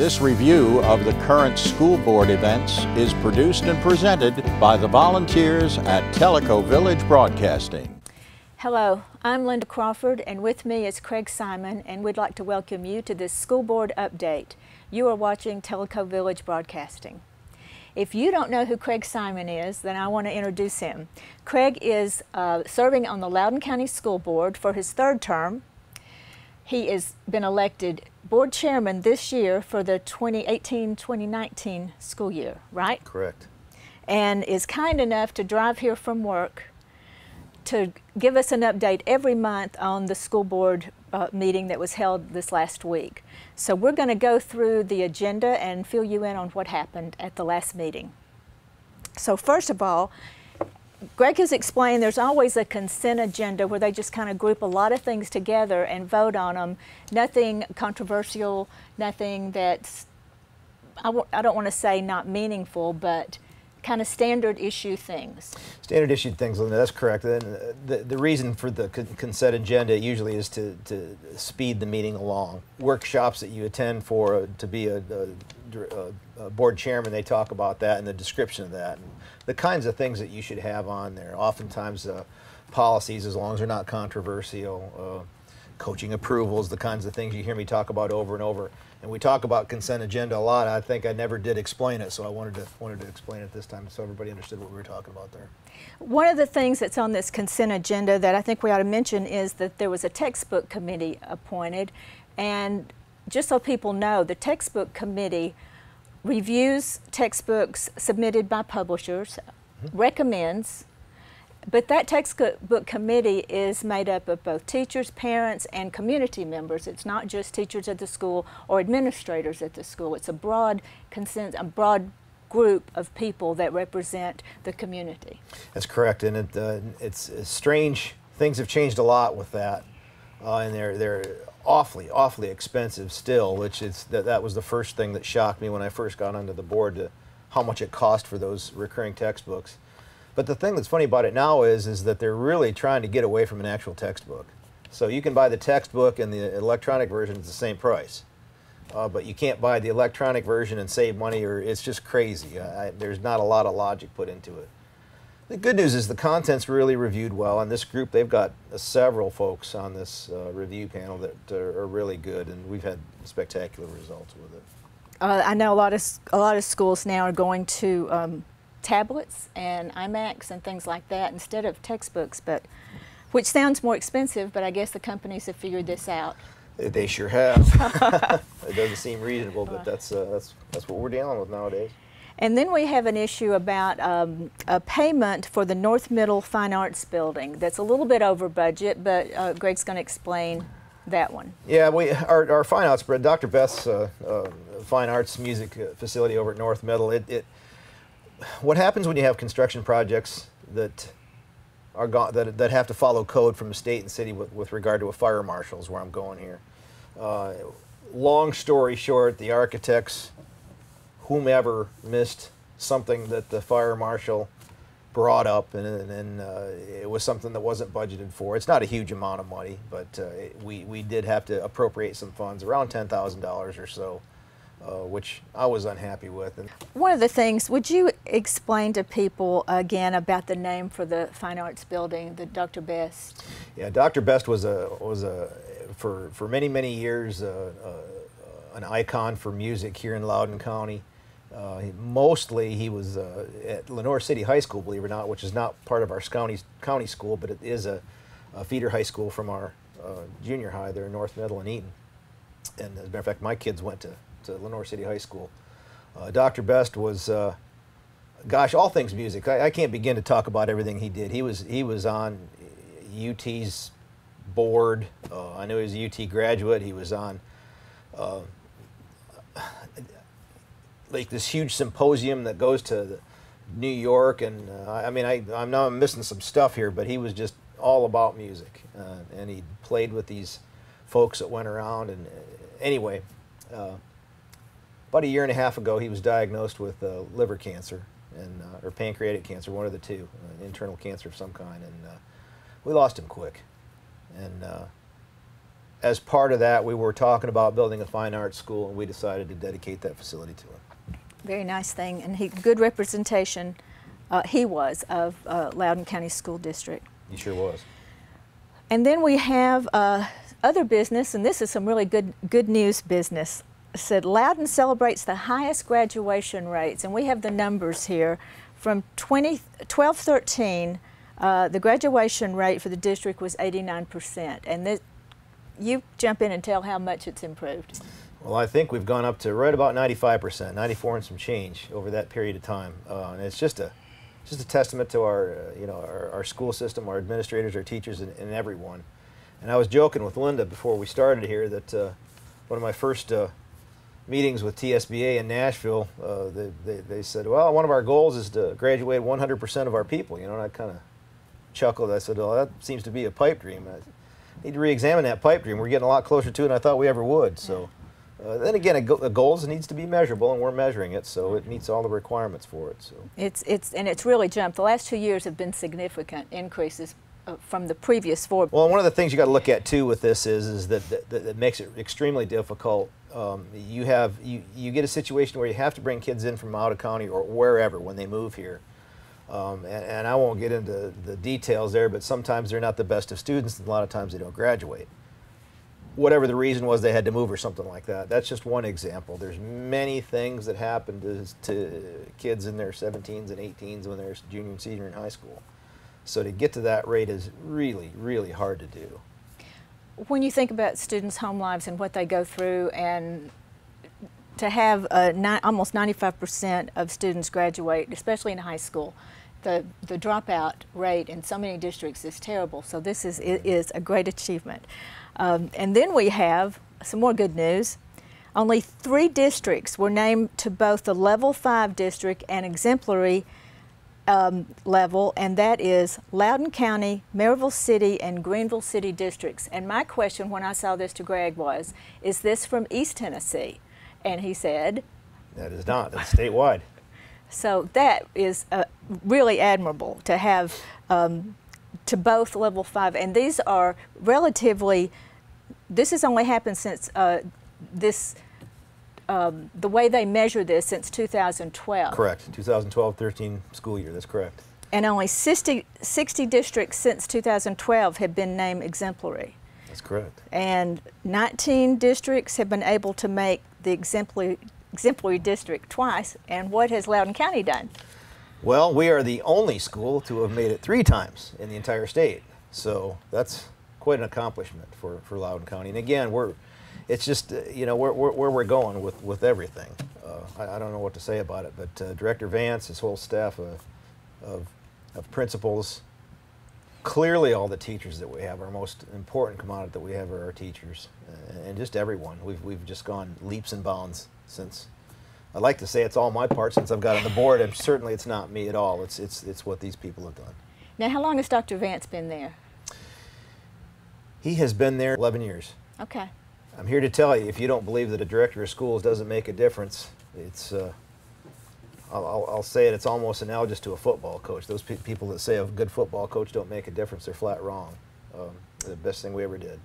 This review of the current school board events is produced and presented by the volunteers at Tellico Village Broadcasting. Hello, I'm Linda Crawford, and with me is Craig Simon, and we'd like to welcome you to this school board update. You are watching Tellico Village Broadcasting. If you don't know who Craig Simon is, then I want to introduce him. Craig is serving on the Loudon County School Board for his third term. He has been elected board chairman this year for the 2018-2019 school year, right? Correct. And is kind enough to drive here from work to give us an update every month on the school board meeting that was held this last week. So we're going to go through the agenda and fill you in on what happened at the last meeting. So first of all, Greg has explained there's always a consent agenda where they just kind of group a lot of things together and vote on them. Nothing controversial, nothing that's, I don't want to say not meaningful, but kind of standard issue things. Standard issue things, Linda, that's correct. And the reason for the consent agenda usually is to speed the meeting along. Workshops that you attend for to be a board chairman, they talk about that and the description of that. And the kinds of things that you should have on there. Oftentimes policies, as long as they're not controversial, coaching approvals, the kinds of things you hear me talk about over and over. And we talk about consent agenda a lot. I think I never did explain it, so I wanted to explain it this time so everybody understood what we were talking about there. One of the things that's on this consent agenda that I think we ought to mention is that there was a textbook committee appointed, and just so people know, the textbook committee reviews textbooks submitted by publishers, recommends, but that textbook committee is made up of both teachers, parents, and community members. It's not just teachers at the school or administrators at the school. It's a broad consent, a broad group of people that represent the community. That's correct, and it's strange. Things have changed a lot with that, and they're awfully expensive still. Which is that was the first thing that shocked me when I first got onto the board, to how much it cost for those recurring textbooks. But the thing that's funny about it now is that they're really trying to get away from an actual textbook. So you can buy the textbook and the electronic version is the same price. But you can't buy the electronic version and save money, or it's just crazy. There's not a lot of logic put into it. The good news is the content's really reviewed well, and this group, they've got several folks on this review panel that are really good, and we've had spectacular results with it. I know a lot of schools now are going to tablets and iMacs and things like that instead of textbooks, which sounds more expensive, but I guess the companies have figured this out. They sure have. It doesn't seem reasonable, but that's what we're dealing with nowadays. And then we have an issue about a payment for the North Middle Fine Arts Building that's a little bit over budget, but Greg's going to explain that one. Yeah, our fine arts, Dr. Beth's fine arts music facility over at North Middle, what happens when you have construction projects that that have to follow code from the state and city with regard to a fire marshal is where I'm going here. Long story short, the architects, whomever, missed something that the fire marshal brought up, and it was something that wasn't budgeted for. It's not a huge amount of money, but we did have to appropriate some funds, around $10,000 or so. Which I was unhappy with. One of the things, would you explain to people again about the name for the Fine Arts Building, the Dr. Best? Yeah, Dr. Best was for many years an icon for music here in Loudon County. Mostly he was at Lenore City High School, believe it or not, which is not part of our county school, but it is a feeder high school from our junior high there in North Middle and Eaton. And as a matter of fact, my kids went to Lenore City High School. Dr. Best was, gosh, all things music. I can't begin to talk about everything he did. He was on UT's board. I know he was a UT graduate. He was on like this huge symposium that goes to New York, and I mean, I'm missing some stuff here, but he was just all about music, and he played with these folks that went around. And anyway. About a year and a half ago, he was diagnosed with liver cancer or pancreatic cancer, one of the two, internal cancer of some kind, and we lost him quick. And as part of that, we were talking about building a fine arts school, and we decided to dedicate that facility to him. Very nice thing, and good representation he was of Loudon County School District. He sure was. And then we have other business, and this is some really good news business. It said Loudon celebrates the highest graduation rates, and we have the numbers here. From 12-13, the graduation rate for the district was 89%. And you jump in and tell how much it's improved. Well, I think we've gone up to right about 95%, 94 and some change over that period of time. And it's just a testament to our, our school system, our administrators, our teachers, and everyone. And I was joking with Linda before we started here that one of my first meetings with TSBA in Nashville, they said, well, one of our goals is to graduate 100% of our people. And I kind of chuckled. I said, well, that seems to be a pipe dream. I need to re-examine that pipe dream. We're getting a lot closer to it than I thought we ever would. So then again, a goal needs to be measurable, and we're measuring it, so it meets all the requirements for it. So it's really jumped. The last 2 years have been significant increases from the previous 4. Well, one of the things you got to look at too with this is that makes it extremely difficult. You get a situation where you have to bring kids in from out of county or wherever when they move here. And I won't get into the details there, but sometimes they're not the best of students, and a lot of times they don't graduate. Whatever the reason was, they had to move or something like that. That's just one example. There's many things that happen to kids in their 17s and 18s when they're junior and senior in high school. So to get to that rate is really, really hard to do. When you think about students' home lives and what they go through, and to have almost 95% of students graduate, especially in high school, the dropout rate in so many districts is terrible. So this is a great achievement. And then we have some more good news. Only 3 districts were named to both the Level 5 district and exemplary level, and that is Loudon County, Maryville City, and Greenville City districts. And my question when I saw this to Greg was, is this from East Tennessee? And he said, that is not. It's statewide. So that is really admirable to have to both Level 5. And these are relatively, this has only happened since the way they measure this since 2012. Correct. 2012-13 school year. That's correct. And only 60 districts since 2012 have been named exemplary. That's correct. And 19 districts have been able to make the exemplary district twice. And what has Loudon County done? Well, we are the only school to have made it 3 times in the entire state. So that's quite an accomplishment for Loudon County. And again, it's just, where we're going with everything. I don't know what to say about it, but Director Vance, his whole staff of principals, clearly all the teachers that we have, our most important commodity that we have are our teachers, and just everyone. We've just gone leaps and bounds since. I'd like to say it's all my part since I've got on the board, and certainly it's not me at all. It's what these people have done. Now, how long has Dr. Vance been there? He has been there 11 years. Okay. I'm here to tell you, if you don't believe that a director of schools doesn't make a difference, it's, I'll say it, it's almost analogous to a football coach. Those people that say a good football coach don't make a difference, they're flat wrong. The best thing we ever did.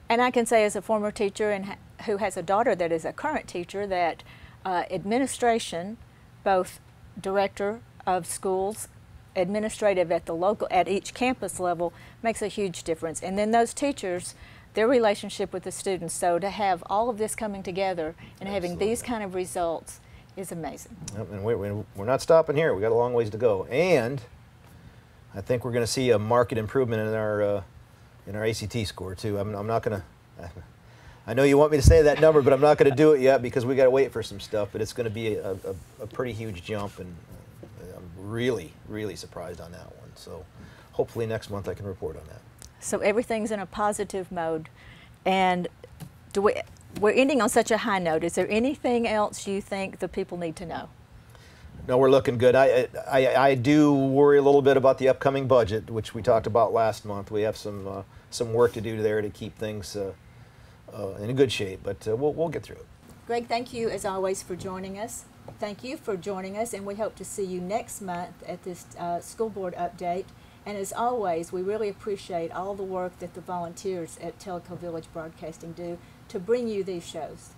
And I can say as a former teacher and who has a daughter that is a current teacher that administration, both director of schools, administrative at each campus level, makes a huge difference. And then those teachers, their relationship with the students. So to have all of this coming together and having these kind of results is amazing. Yep, and we're not stopping here. We got a long ways to go. And I think we're going to see a marked improvement in our ACT score too. I'm not going to. I know you want me to say that number, but I'm not going to do it yet because we got to wait for some stuff. But it's going to be a pretty huge jump, and I'm really, really surprised on that one. So hopefully next month I can report on that. So everything's in a positive mode, and we're ending on such a high note. Is there anything else you think the people need to know? No, we're looking good. I do worry a little bit about the upcoming budget, which we talked about last month. We have some work to do there to keep things in a good shape, but we'll get through it. Greg, thank you as always for joining us. Thank you for joining us, and we hope to see you next month at this school board update. And as always, we really appreciate all the work that the volunteers at Tellico Village Broadcasting do to bring you these shows.